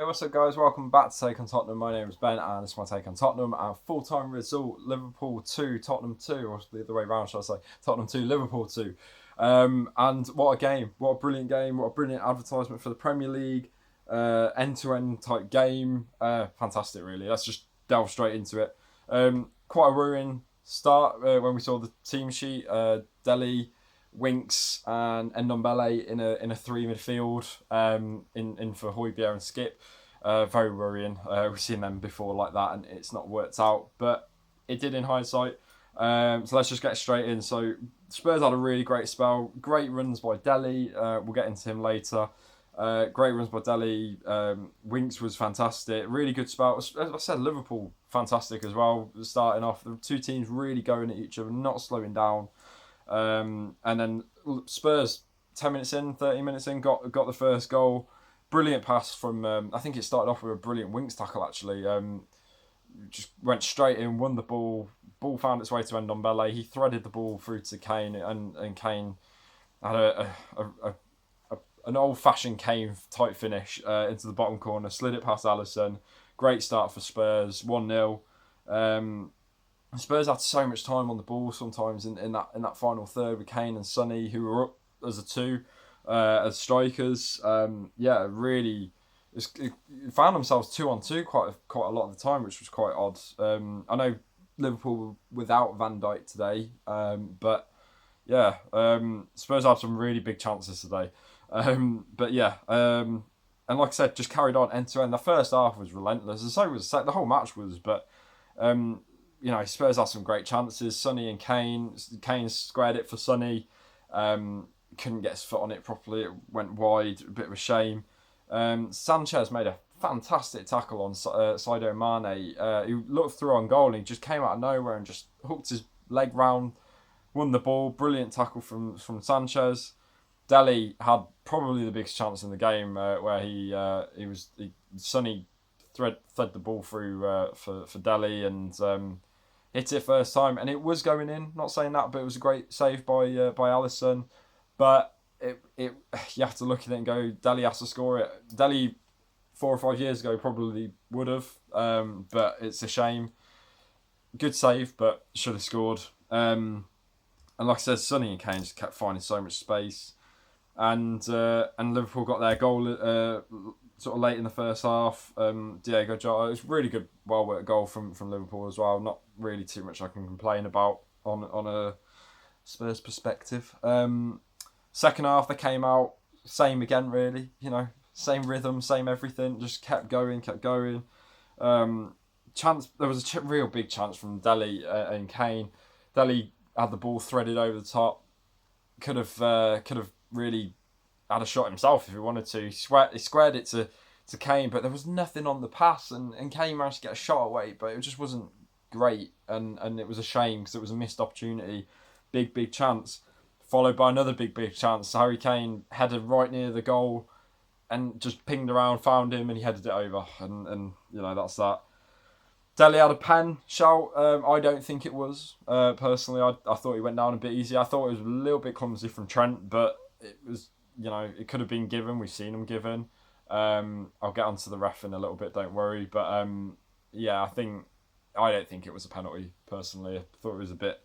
Hey, what's up, guys? Welcome back to Take on Tottenham. My name is Ben, and this is my take on Tottenham. Our full-time result: Liverpool 2, Tottenham 2, or the other way around, shall I say? Tottenham 2, Liverpool 2. And what a game! What a brilliant game! What a brilliant advertisement for the Premier League. End-to-end type game. Fantastic, really. Let's just delve straight into it. Quite a worrying start when we saw the team sheet. Delhi, Winks and Ndombele in a three midfield in for Højbjerg and Skip. Very worrying. We've seen them before like that, and it's not worked out, but it did in hindsight. So let's just get straight in. So Spurs had a really great spell. Great runs by Delhi. We'll get into him later. Great runs by Delhi. Winks was fantastic. Really good spell. As I said, Liverpool fantastic as well. Starting off, the two teams really going at each other, not slowing down. And then Spurs, 10 minutes in, 30 minutes in, got the first goal. Brilliant pass from, I think it started off with a brilliant Winks tackle actually. Just went straight in, won the ball. Ball found its way to Ndombele. He threaded the ball through to Kane, and Kane had an old-fashioned Kane type finish into the bottom corner, slid it past Alisson. Great start for Spurs, 1-0. Spurs had so much time on the ball sometimes in that final third with Kane and Sonny, who were up as a two, as strikers. Really, it found themselves 2-on-2 quite a lot of the time, which was quite odd. I know Liverpool were without Van Dijk today, but yeah, Spurs had some really big chances today. And like I said, just carried on end to end. The first half was relentless, and so was the whole match was, but. Spurs had some great chances. Sonny and Kane squared it for Sonny. Couldn't get his foot on it properly. It went wide. A bit of a shame. Sanchez made a fantastic tackle on Sadio Mane. He looked through on goal and he just came out of nowhere and just hooked his leg round, won the ball. Brilliant tackle from Sanchez. Delhi had probably the biggest chance in the game where Sonny thread the ball through for Delhi and hit it first time, and it was going in. Not saying that, but it was a great save by Alisson. But it you have to look at it and go, Delhi has to score it. Delhi 4 or 5 years ago probably would have, but it's a shame. Good save, but should have scored. And like I said, Sonny and Kane just kept finding so much space, and Liverpool got their goal sort of late in the first half. Diego Jota, it was really good, well worked goal from Liverpool as well. Not really too much I can complain about on a Spurs perspective. Second half they came out same again, really. Same rhythm, same everything. Just kept going. Chance. There was a real big chance from Delhi and Kane. Delhi had the ball threaded over the top. Could have really had a shot himself if he wanted to. He squared it to Kane, but there was nothing on the pass, and Kane managed to get a shot away, but it just wasn't great, and it was a shame because it was a missed opportunity. Big chance, followed by another big chance. Harry Kane headed right near the goal and just pinged around, found him, and he headed it over, and that's that. Delhi had a pen shout. I don't think it was. Personally, I thought he went down a bit easy. I thought it was a little bit clumsy from Trent, but it was, it could have been given. We've seen him given. I'll get onto the ref in a little bit, don't worry. But I don't think it was a penalty, personally. I thought it was a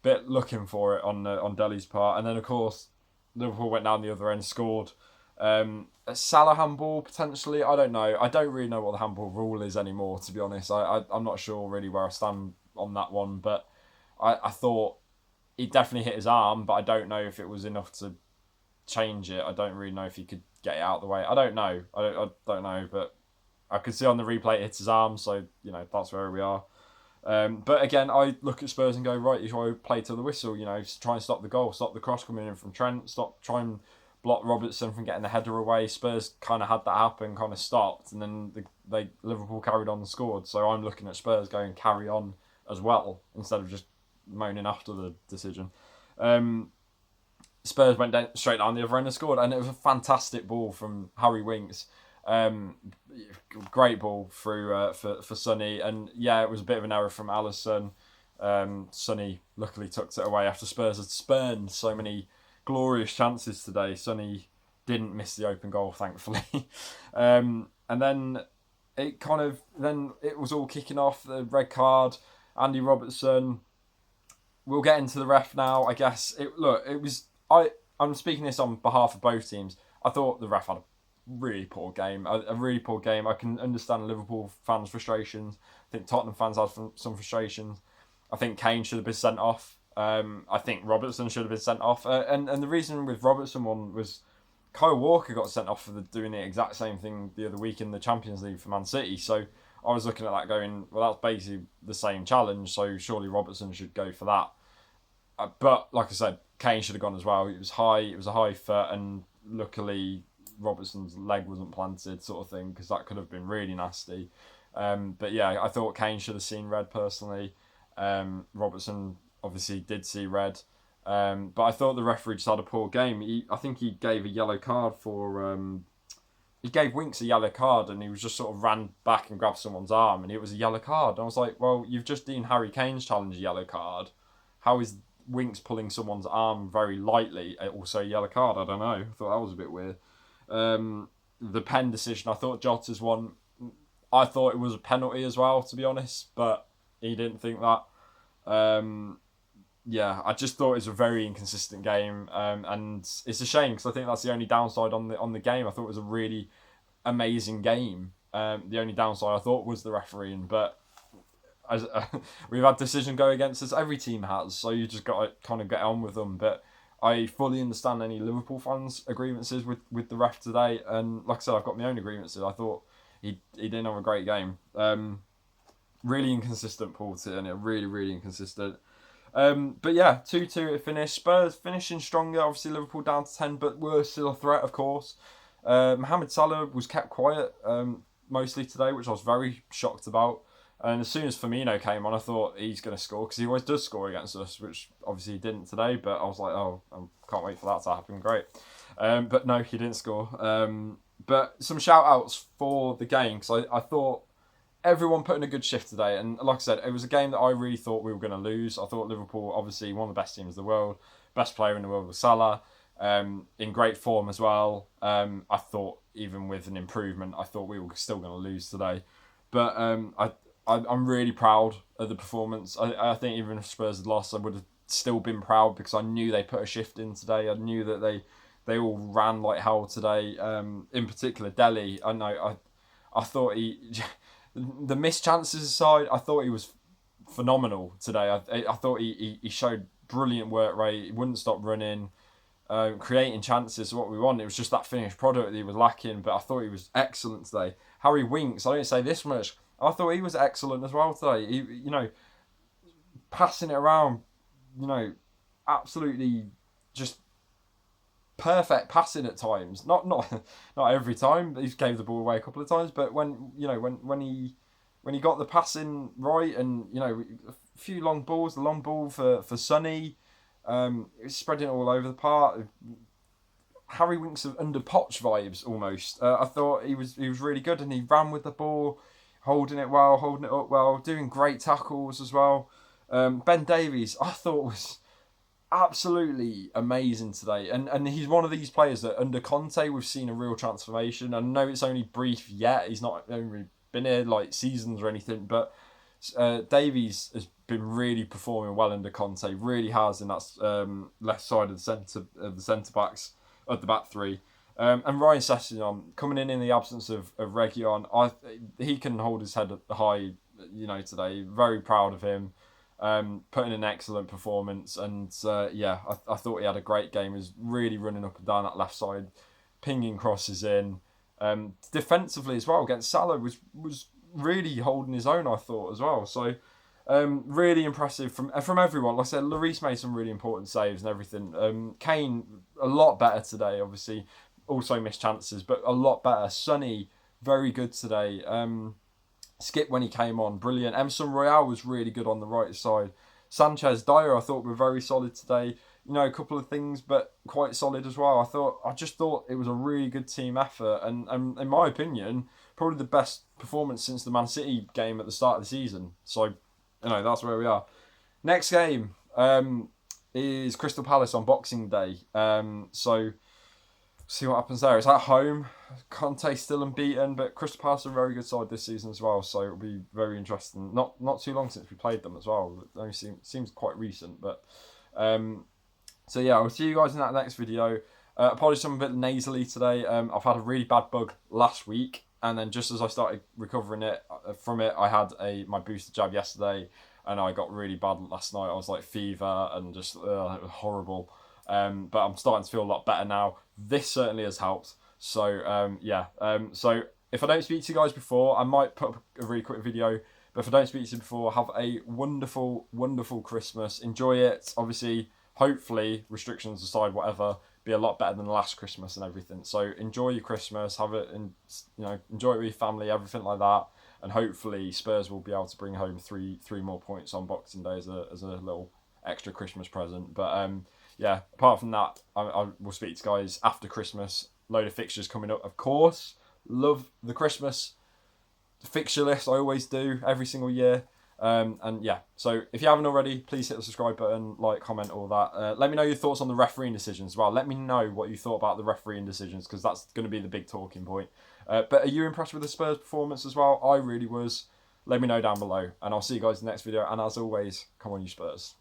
bit looking for it on Delhi's part. And then, of course, Liverpool went down the other end, scored. A Salah handball, potentially. I don't know. I don't really know what the handball rule is anymore, to be honest. I'm not sure really where I stand on that one. But I thought he definitely hit his arm, but I don't know if it was enough to change it. I don't really know if he could get it out of the way. I don't know. I don't know, but I could see on the replay it hits his arm, so that's where we are. But again, I look at Spurs and go, right, you try to play to the whistle. Try and stop the goal, stop the cross coming in from Trent, try and block Robertson from getting the header away. Spurs kind of had that happen, kind of stopped, and then Liverpool carried on and scored. So I'm looking at Spurs going carry on as well instead of just moaning after the decision. Spurs went straight down the other end and scored, and it was a fantastic ball from Harry Winks. Great ball through for Sonny, and it was a bit of an error from Alisson. Sonny luckily tucked it away after Spurs had spurned so many glorious chances today. Sonny didn't miss the open goal, thankfully. and then it was all kicking off. The red card, Andy Robertson. We'll get into the ref now. I guess it was. I'm speaking this on behalf of both teams. I thought the ref had a really poor game. A really poor game. I can understand Liverpool fans' frustrations. I think Tottenham fans had some frustrations. I think Kane should have been sent off. I think Robertson should have been sent off. And the reason with Robertson one was Kyle Walker got sent off for doing the exact same thing the other week in the Champions League for Man City. So I was looking at that going, well, that's basically the same challenge. So surely Robertson should go for that. But like I said, Kane should have gone as well. It was high. It was a high foot, and luckily Robertson's leg wasn't planted, sort of thing, because that could have been really nasty. But yeah, I thought Kane should have seen red personally. Robertson obviously did see red. But I thought the referee just had a poor game. I think he gave a yellow card for. He gave Winks a yellow card, and he was just sort of ran back and grabbed someone's arm, and it was a yellow card. And I was like, well, you've just deemed Harry Kane's challenge a yellow card. How is Winks pulling someone's arm very lightly also a yellow card? I don't know. I thought that was a bit weird. The pen decision, I thought Jota's one. I thought it was a penalty as well, to be honest, but he didn't think that. Yeah, I just thought it was a very inconsistent game, and it's a shame because I think that's the only downside on the game. I thought it was a really amazing game. The only downside I thought was the refereeing, but we've had decision go against us. Every team has, so you just got to kind of get on with them. But I fully understand any Liverpool fans' grievances with the ref today, and like I said, I've got my own grievances. I thought he didn't have a great game. Really inconsistent, Paul Tierney. Really inconsistent. But yeah, 2-2 it finished. Spurs finishing stronger. Obviously Liverpool down to 10, but were still a threat, of course. Mohamed Salah was kept quiet mostly today, which I was very shocked about. And as soon as Firmino came on, I thought he's going to score, because he always does score against us, which obviously he didn't today. But I was like, oh, I can't wait for that to happen. Great. But no, he didn't score. But some shout outs for the game, because I thought everyone put in a good shift today. And like I said, it was a game that I really thought we were going to lose. I thought Liverpool, obviously one of the best teams in the world, best player in the world was Salah, in great form as well. I thought even with an improvement, I thought we were still going to lose today. But I'm really proud of the performance. I think even if Spurs had lost, I would have still been proud, because I knew they put a shift in today. I knew that they all ran like hell today. In particular, Dele. I thought the missed chances aside, I thought he was phenomenal today. I thought he showed brilliant work rate. He wouldn't stop running, creating chances. What we want. It was just that finished product that he was lacking. But I thought he was excellent today. Harry Winks. I don't say this much. I thought he was excellent as well today. He, passing it around, absolutely just perfect passing at times. Not every time. He gave the ball away a couple of times, but when he got the passing right, and a few long balls, the long ball for Sonny, it was spreading all over the park. Harry Winks of under Poch vibes almost. I thought he was really good, and he ran with the ball, holding it well, holding it up well, doing great tackles as well. Ben Davies, I thought was absolutely amazing today, and he's one of these players that under Conte we've seen a real transformation. I know it's only brief yet; he's not only been here like seasons or anything, but Davies has been really performing well under Conte. Really has in that left side of the centre backs of the back three. And Ryan Sessegnon coming in the absence of Reguilon, he can hold his head high, today. Very proud of him. Putting in an excellent performance, and I thought he had a great game. He was really running up and down that left side, pinging crosses in. Defensively as well against Salah was really holding his own, I thought, as well. So really impressive from everyone. Like I said, Lloris made some really important saves and everything. Kane a lot better today, obviously. Also missed chances, but a lot better. Sonny, very good today. Skip when he came on, brilliant. Emerson Royale was really good on the right side. Sanchez, Dyer, I thought were very solid today. A couple of things, but quite solid as well. I just thought it was a really good team effort, and in my opinion, probably the best performance since the Man City game at the start of the season. So, that's where we are. Next game is Crystal Palace on Boxing Day. So See what happens there. It's at home. Conte still unbeaten, but Crystal Palace are a very good side this season as well, so it'll be very interesting. Not too long since we played them as well. It only seems quite recent, but so yeah, I'll see you guys in that next video. Apologies, I'm a bit nasally today. I've had a really bad bug last week, and then just as I started recovering from it, I had my booster jab yesterday, and I got really bad last night. I was like fever and just it was horrible. But I'm starting to feel a lot better now. This certainly has helped. So yeah. So if I don't speak to you guys before, I might put up a really quick video. But if I don't speak to you before, have a wonderful, wonderful Christmas. Enjoy it. Obviously, hopefully, restrictions aside, whatever, be a lot better than last Christmas and everything. So enjoy your Christmas. Have it, and enjoy it with your family, everything like that. And hopefully, Spurs will be able to bring home three more points on Boxing Day as a little extra Christmas present. But yeah, apart from that, I will speak to you guys after Christmas. Load of fixtures coming up, of course. Love the Christmas fixture list. I always do every single year. And yeah, so if you haven't already, please hit the subscribe button, like, comment, all that. Let me know your thoughts on the refereeing decisions as well. Let me know what you thought about the refereeing decisions, because that's going to be the big talking point. But are you impressed with the Spurs performance as well? I really was. Let me know down below, and I'll see you guys in the next video. And as always, come on, you Spurs.